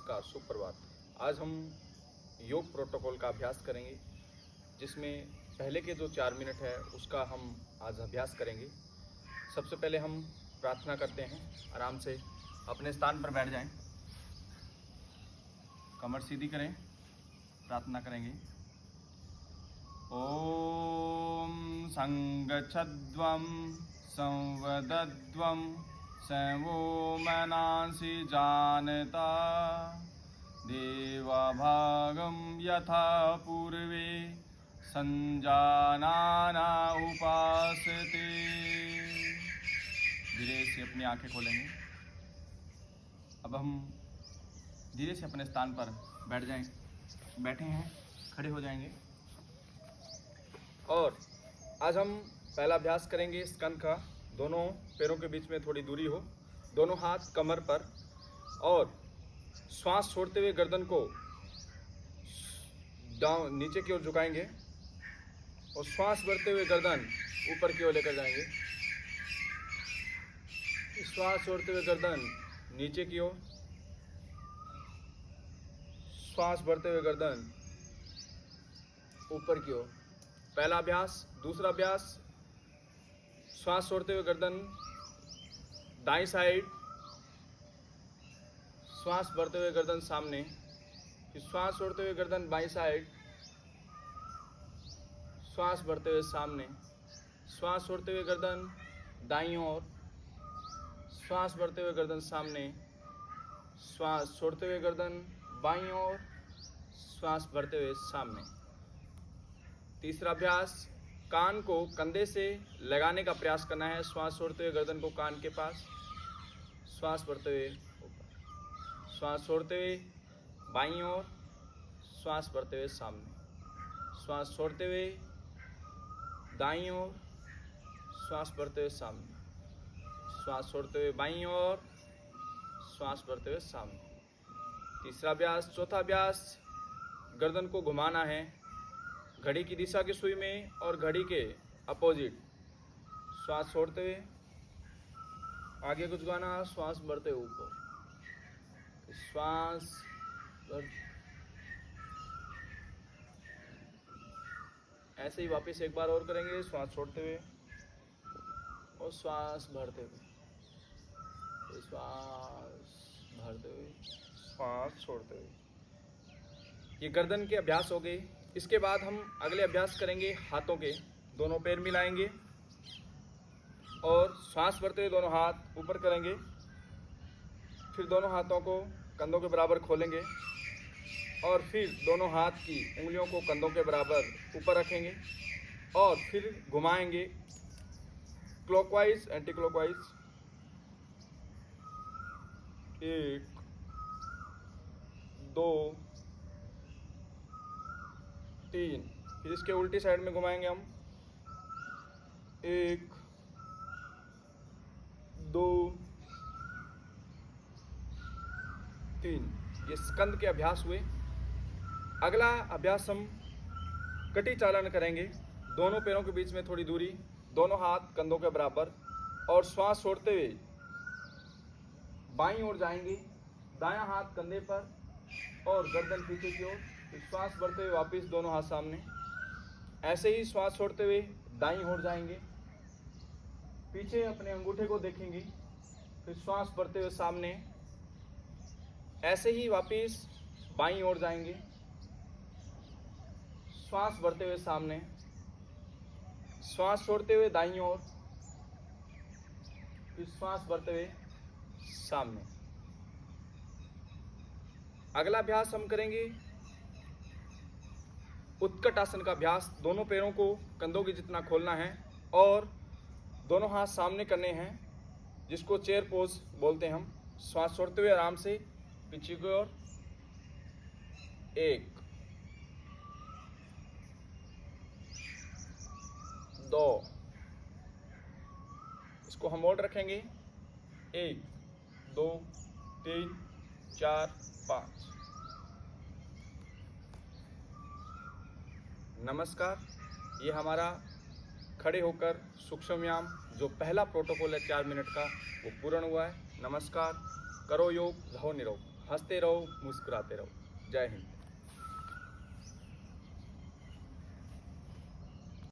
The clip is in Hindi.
नमस्कार, सुप्रभात। आज हम योग प्रोटोकॉल का अभ्यास करेंगे, जिसमें पहले के जो 4 मिनट है उसका हम आज अभ्यास करेंगे। सबसे पहले हम प्रार्थना करते हैं। आराम से अपने स्थान पर बैठ जाएं, कमर सीधी करें, प्रार्थना करेंगे। ओम संगच्छध्वं संवदध्वं सर्वो मनांसि जानता देवाभागं यथा पूर्वे संजानाना उपासते। धीरे से अपनी आंखें खोलेंगे। अब हम धीरे से अपने स्थान पर बैठ जाएं। बैठे हैं, खड़े हो जाएंगे। और आज हम पहला अभ्यास करेंगे स्कंद का। दोनों पैरों के बीच में थोड़ी दूरी हो, दोनों हाथ कमर पर, और श्वास छोड़ते हुए गर्दन को डाउन नीचे की ओर झुकाएंगे और श्वास भरते हुए गर्दन ऊपर की ओर लेकर जाएंगे। श्वास छोड़ते हुए गर्दन नीचे की ओर, श्वास भरते हुए गर्दन ऊपर की ओर। पहला अभ्यास। दूसरा अभ्यास, श्वास छोड़ते हुए गर्दन दाईं साइड, श्वास भरते हुए गर्दन सामने, फिर श्वास छोड़ते हुए गर्दन बाईं साइड, श्वास भरते हुए सामने, श्वास छोड़ते हुए गर्दन दाईं ओर, श्वास भरते हुए गर्दन सामने, श्वास छोड़ते हुए गर्दन बाईं ओर, श्वास भरते हुए सामने। तीसरा अभ्यास, कान को कंधे से लगाने का प्रयास करना है। श्वास छोड़ते हुए गर्दन को कान के पास, श्वास भरते हुए ऊपर, श्वास छोड़ते हुए बाईं ओर, श्वास भरते हुए सामने, श्वास छोड़ते हुए दाईं ओर, श्वास भरते हुए सामने, श्वास छोड़ते हुए बाईं ओर, श्वास भरते हुए सामने। तीसरा अभ्यास। चौथा अभ्यास, गर्दन को घुमाना है घड़ी की दिशा की सुई में और घड़ी के अपोजिट। श्वास छोड़ते हुए आगे को झुकाना, श्वास भरते हुए ऊपर, श्वास भर, ऐसे ही वापस एक बार और करेंगे। श्वास छोड़ते हुए और श्वास भरते हुए, श्वास भरते हुए, श्वास छोड़ते हुए। ये गर्दन के अभ्यास हो गए। इसके बाद हम अगले अभ्यास करेंगे हाथों के। दोनों पैर मिलाएंगे और श्वास भरते हुए दोनों हाथ ऊपर करेंगे। फिर दोनों हाथों को कंधों के बराबर खोलेंगे और फिर दोनों हाथ की उंगलियों को कंधों के बराबर ऊपर रखेंगे और फिर घुमाएंगे क्लॉकवाइज एंटी क्लॉकवाइज। 1 2 3। फिर इसके उल्टी साइड में घुमाएंगे हम। 1 2 3। ये स्कंद के अभ्यास हुए। अगला अभ्यास हम कटी चालन करेंगे। दोनों पैरों के बीच में थोड़ी दूरी, दोनों हाथ कंधों के बराबर, और श्वास छोड़ते हुए बाईं ओर जाएंगे, दायां हाथ कंधे पर और गर्दन पीछे की ओर। श्वास भरते हुए वापस दोनों हाथ सामने। ऐसे ही श्वास छोड़ते हुए दाईं ओर जाएंगे, पीछे अपने अंगूठे को देखेंगे, फिर श्वास भरते हुए सामने। ऐसे ही वापस बाईं ओर जाएंगे, श्वास भरते हुए सामने, श्वास छोड़ते हुए दाईं ओर, फिर श्वास भरते हुए सामने। अगला अभ्यास हम करेंगे उत्कट आसन का अभ्यास। दोनों पैरों को कंधों के जितना खोलना है और दोनों हाथ सामने करने हैं, जिसको चेयर पोज बोलते हैं हम। श्वास छोड़ते हुए आराम से पीछे की ओर। 1 2। इसको हम होल्ड रखेंगे। 1 2 3 4 5। नमस्कार। ये हमारा खड़े होकर सूक्ष्म व्यायाम, जो पहला प्रोटोकॉल है 4 मिनट का, वो पूर्ण हुआ है। नमस्कार। करो योग, रहो निरोग। हंसते रहो, मुस्कुराते रहो। जय हिंद।